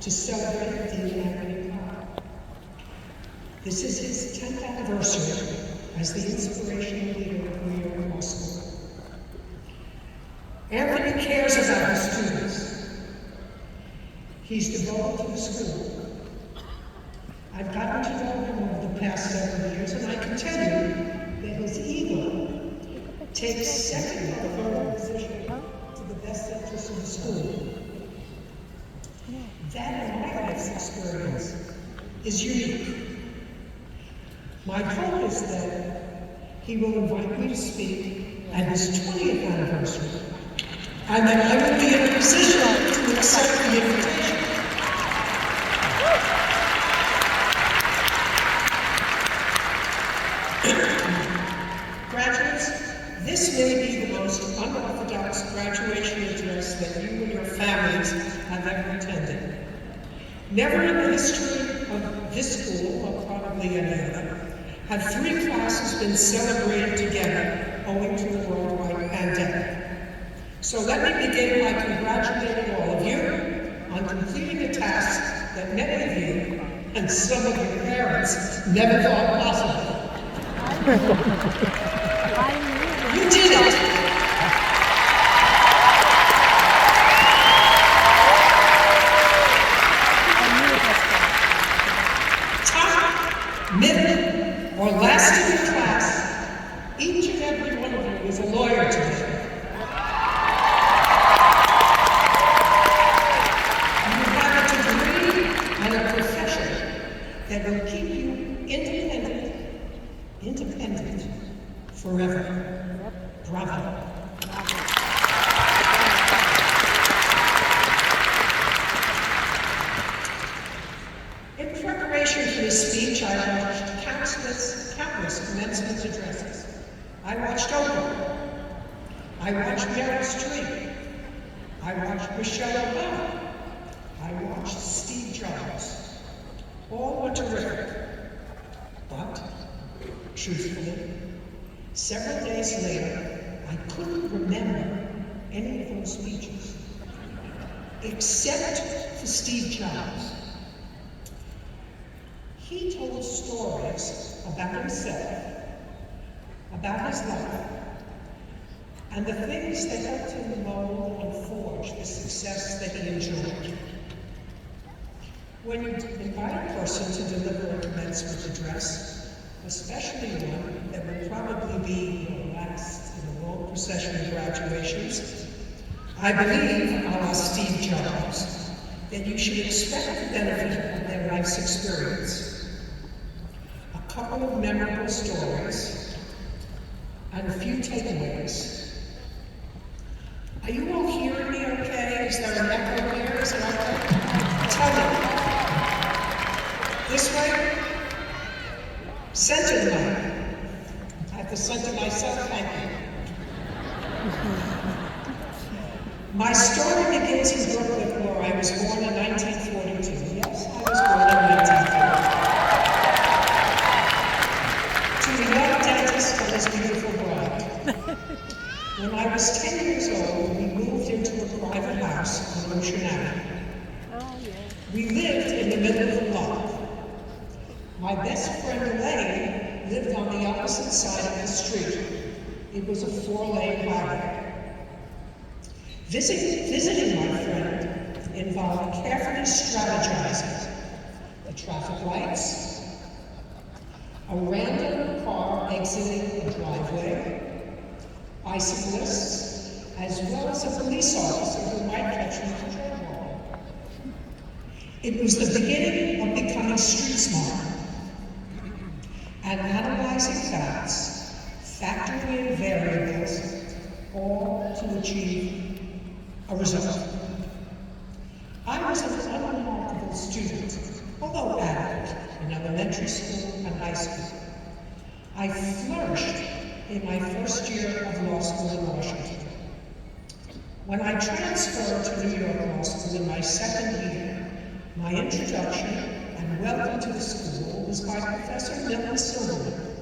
to celebrate Dean Anthony Carr. This is his 10th anniversary as the inspirational leader of New York Law School. Anthony cares about his students. He's devoted to the school. I've gotten to know him over the past several years, and I can tell you that his ego takes second position to the best interests of the school. That, in my life's experience, is unique. My hope is that he will invite me to speak at his 20th anniversary, and that I will be in a position to accept the invitation. Graduates, this may be the most unorthodox graduation address that you and your families have ever attended. Never in the history of this school, or probably any other, have 3 classes been celebrated together owing to the worldwide pandemic. So let me begin by congratulating all of you on completing a task that many of you, and some of your parents, never thought possible. You did it! Top, middle, or last in your class, each and every one of you is a lawyer today. You have a degree and a profession that will keep you independent forever. Bravo. In preparation for this speech, I watched countless commencement addresses. I watched Oprah. I watched Meryl Streep. I watched Michelle Obama. I watched Steve Jobs. All were terrific. But, truthfully, several days later, I couldn't remember any of those speeches, except for Steve Jobs. He told stories about himself, about his life, and the things that helped him mold and forge the success that he enjoyed. When you invite a person to deliver a commencement address, especially one that will probably be your last in a long procession of graduations, I believe, a la Steve Jobs, that you should expect the benefit of their life's experience. A couple of memorable stories, and a few takeaways. Are you all hearing me okay? Is there an echo here? Is it okay? Tell me. This way? Center line. I have to center myself, thank you. My story begins in Brooklyn, where I was born in 1942. Yes, I was born in 1942. To the young dentist and his beautiful bride. When I was 10 years old, we moved into a private house on Ocean Avenue. We lived in the middle of the lot. My best friend Elaine lived on the opposite side of the street. It was a 4-lane highway. Visiting my friend involved carefully strategizing the traffic lights, a random car exiting a driveway, bicyclists, as well as a police officer who might catch me for jaywalking. It was the beginning of becoming street smart and analyzing facts, factoring in variables, all to achieve a result. I was an unremarkable student, although average, in elementary school and high school. I flourished in my first year of law school in Washington. When I transferred to New York Law School in my second year, my introduction and welcome to the school was by Professor Milton Silverman,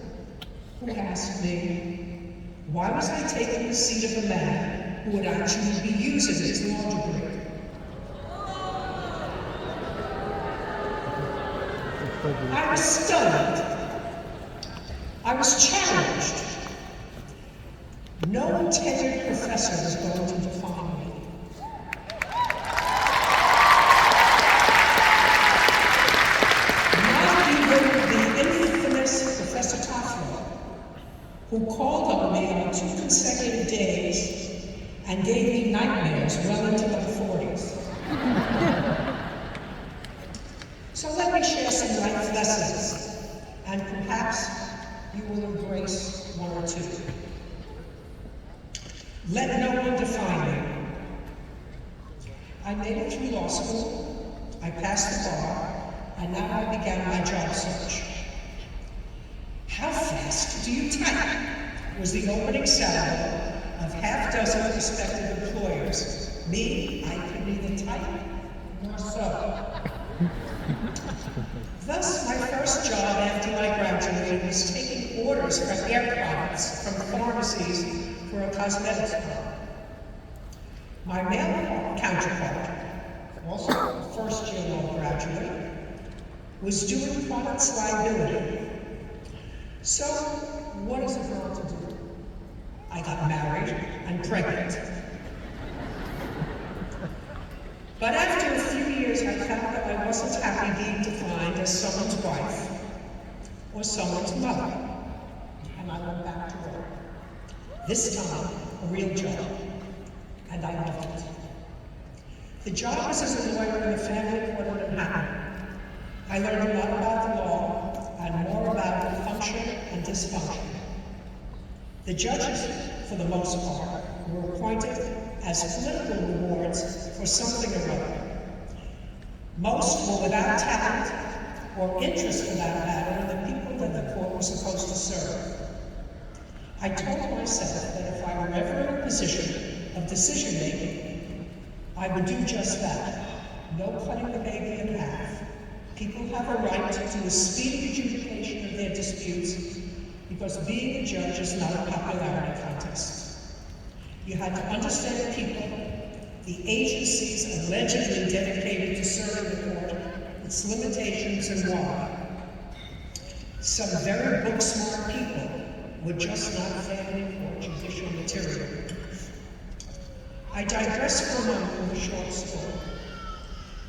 who asked me, why was I taking the seat of a man who would actually be using his law degree? I was stunned. I was challenged. No tenured professor was going to define me. Not even the infamous Professor Toffler, who called on me on 2 consecutive days and gave me nightmares well into the 40s. So let me share some life lessons, and perhaps you will embrace one or two. Let no one define me. I made it through law school, I passed the bar, and now I began my job search. How fast do you type? Was the opening salvo of half-dozen prospective employers. Me, I could neither type nor sew. Thus, my first job after I graduated was taking orders for hair products from pharmacies for a cosmetics firm. My male counterpart, also a first-year law graduate, was doing products liability. So, what is a girl to do? I got married and pregnant. But after a few years, I found that I wasn't happy being defined as someone's wife or someone's mother, and I went back to work. This time, a real job, and I loved it. The job was as a lawyer in the family court in Manhattan. I learned a lot about the law and more about the function and dysfunction. The judges, for the most part, were appointed as political rewards for something or other. Most were without talent or interest for that matter in the people that the court was supposed to serve. I told myself that if I were ever in a position of decision-making, I would do just that. No cutting the baby in half. People have a right to a speedy adjudication of their disputes because being a judge is not a popularity contest. You had to understand people, the agencies allegedly dedicated to serving the court, its limitations and why. Some very book-smart people were just not family or judicial material. I digress for a moment with a short story.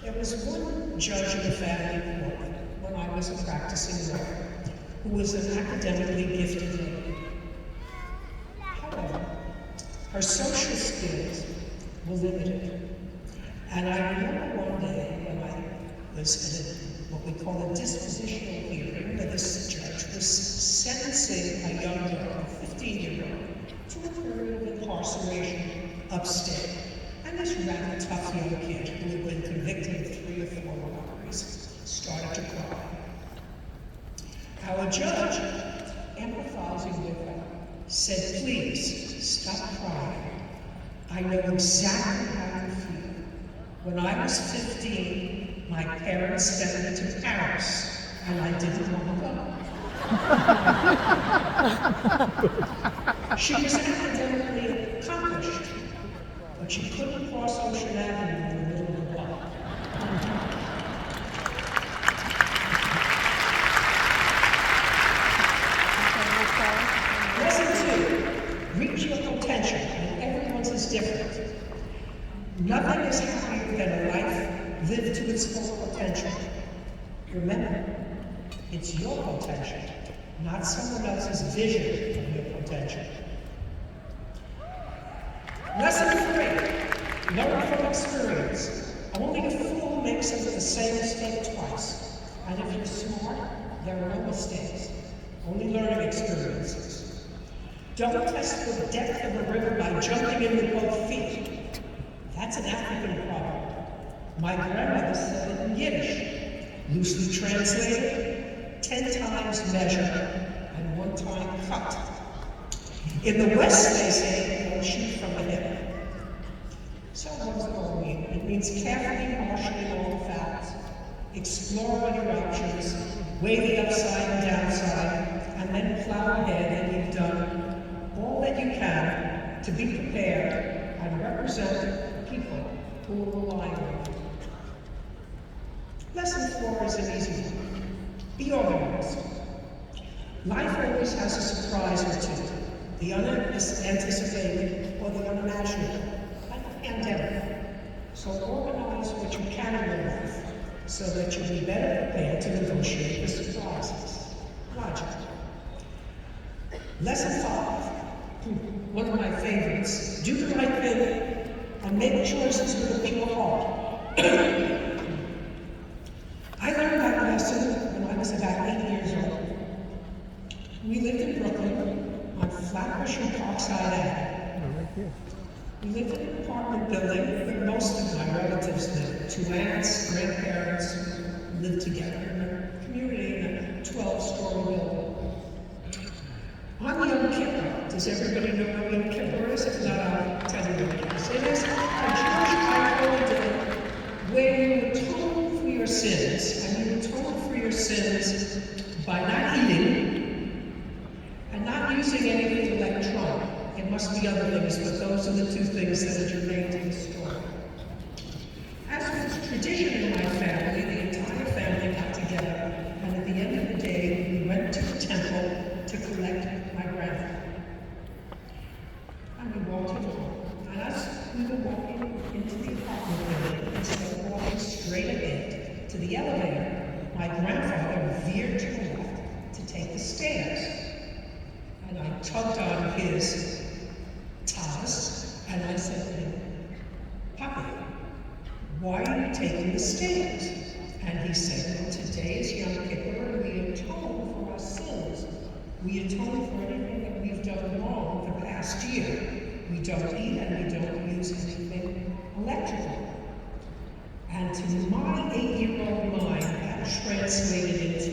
There was one judge in the family court when I was a practicing lawyer who was an academically gifted lady. However, her social skills were limited. And I remember one day when I was at what we call a dispositional hearing, where this judge was sentencing a young girl, a 15-year-old, to a period of incarceration upstate. And this rather tough young kid who had been convicted of 3 or 4 robberies started to cry. Our judge, empathizing with her, said, "Please, stop crying. I know exactly how you feel. When I was 15, my parents sent me to Paris, and I didn't want to go." She was academically accomplished, but she couldn't cross Ocean Avenue in the middle of the block. Lesson 2, reach your potential, and everyone's is different. Nothing is happier than a life lived to its full potential. Remember, it's your potential, not someone else's vision of your potential. Lesson 3, learn from experience. Only a fool makes the same mistake twice. And if you're smart, there are no mistakes, only learning experiences. Don't test the depth of a river by jumping in with both feet. That's an African proverb. My grandmother said it in Yiddish. Loosely translated, 10 times measure and 1 time cut. In the West, they say, don't shoot from the hip. So what does it all mean? It means carefully marshaling all the facts, explore all your options, weigh the upside and downside, and then plow ahead, and you've done all that you can to be prepared and represent the people who are relying on you. Lesson 4 is an easy one. Be organized. Life always has a surprise or two, the unanticipated or the unimaginable, like a pandemic. So organize what you can in your life so that you'll be better prepared to negotiate the surprises. Logic. Lesson 5, one of my favorites. Do the right thing and make choices with a pure heart. I learned that lesson when I was about 8 years old. We lived in Brooklyn on Flatbush and Parkside Ave. We lived in an apartment building where most of my relatives lived. 2 aunts, grandparents lived together in a community in a 12-story building. On Yom Kippur, does everybody know what Yom Kippur is? If not, I'll tell you what it is. It is a Jewish holiday where you atone for your sins, and you atone for your sins by not eating and not using anything electronic. It must be other things, but those are the 2 things that are germane to the story. As was tradition in my family, the entire family got together, and at the end of the day, we went to the temple to collect my grandfather. And we walked home. And as we were walking into the apartment building, instead of walking straight ahead to the elevator, my grandfather veered to the left to take the stairs. And I tugged on his Thomas, and I said to him, "Papa, why are you taking the stairs?" And he said, "Well, today is Yom Kippur, and we atone for our sins. We atone for anything that we've done wrong the past year. We don't eat and we don't use anything electrical." And to my 8-year-old mind, that translated into,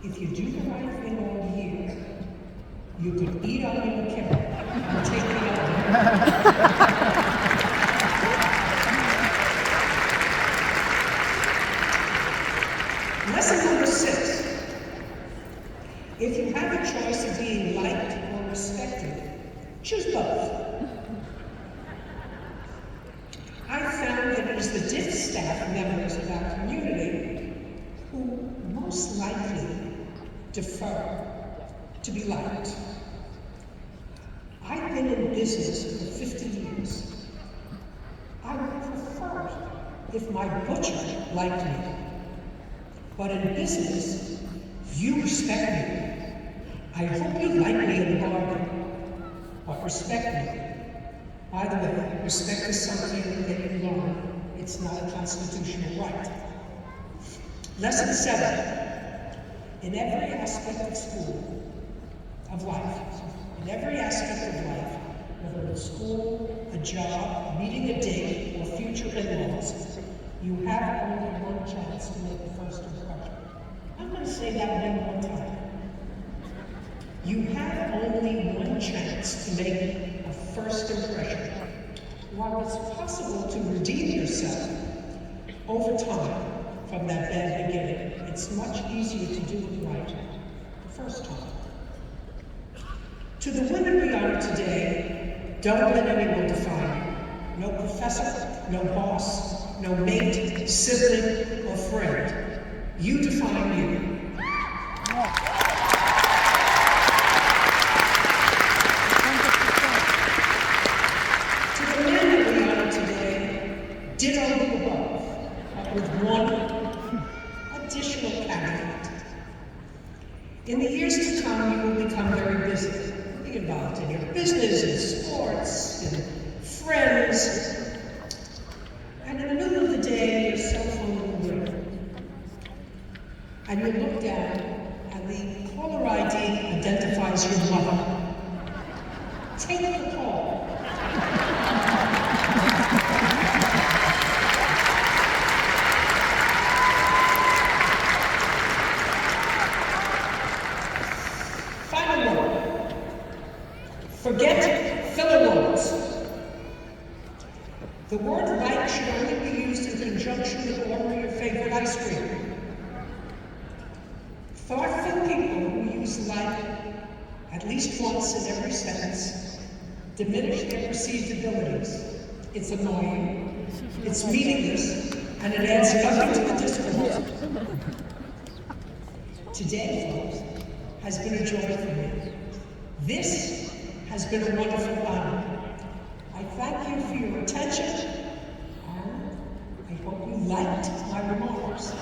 if you do the right thing all year, you could eat on Yom Kippur and take the other. Lesson number 6. If you have a choice of being liked or respected, choose both. I found that it is the DIF staff members of our community who most likely defer to be liked. I've been in business for 50 years. I would prefer if my butcher liked me. But in business, you respect me. I hope you like me in the bargain, but respect me. By the way, respect is something that you learn. It's not a constitutional right. Lesson 7. In every aspect of school, of life, in every aspect of life, whether it's school, a job, meeting a date, or future in-laws, you have only one chance to make a first impression. I'm going to say that one more time. You have only one chance to make a first impression. While it's possible to redeem yourself over time from that bad beginning, it's much easier to do it right the first time. To the women we honor today, don't let anyone define you. No professor, no boss, no mate, sibling, or friend. You define you. To the men that we honor today, ditto the above, but with one additional caveat. In the years to come, you will become very busy. Be involved in your business, in sports, in friends, and in the middle of the day, your cell phone will ring. And you look down, and the caller ID identifies your mother. Take the call. Final word. Forget filler words. The word like should only be used in conjunction with ordering your favorite ice cream. Thoughtful people who use like at least once in every sentence diminish their perceived abilities. It's annoying, it's meaningless, and it adds nothing to the discourse. today, folks, has been a joy for me. This has been a wonderful honor. I thank you for your attention, and I hope you liked my remarks.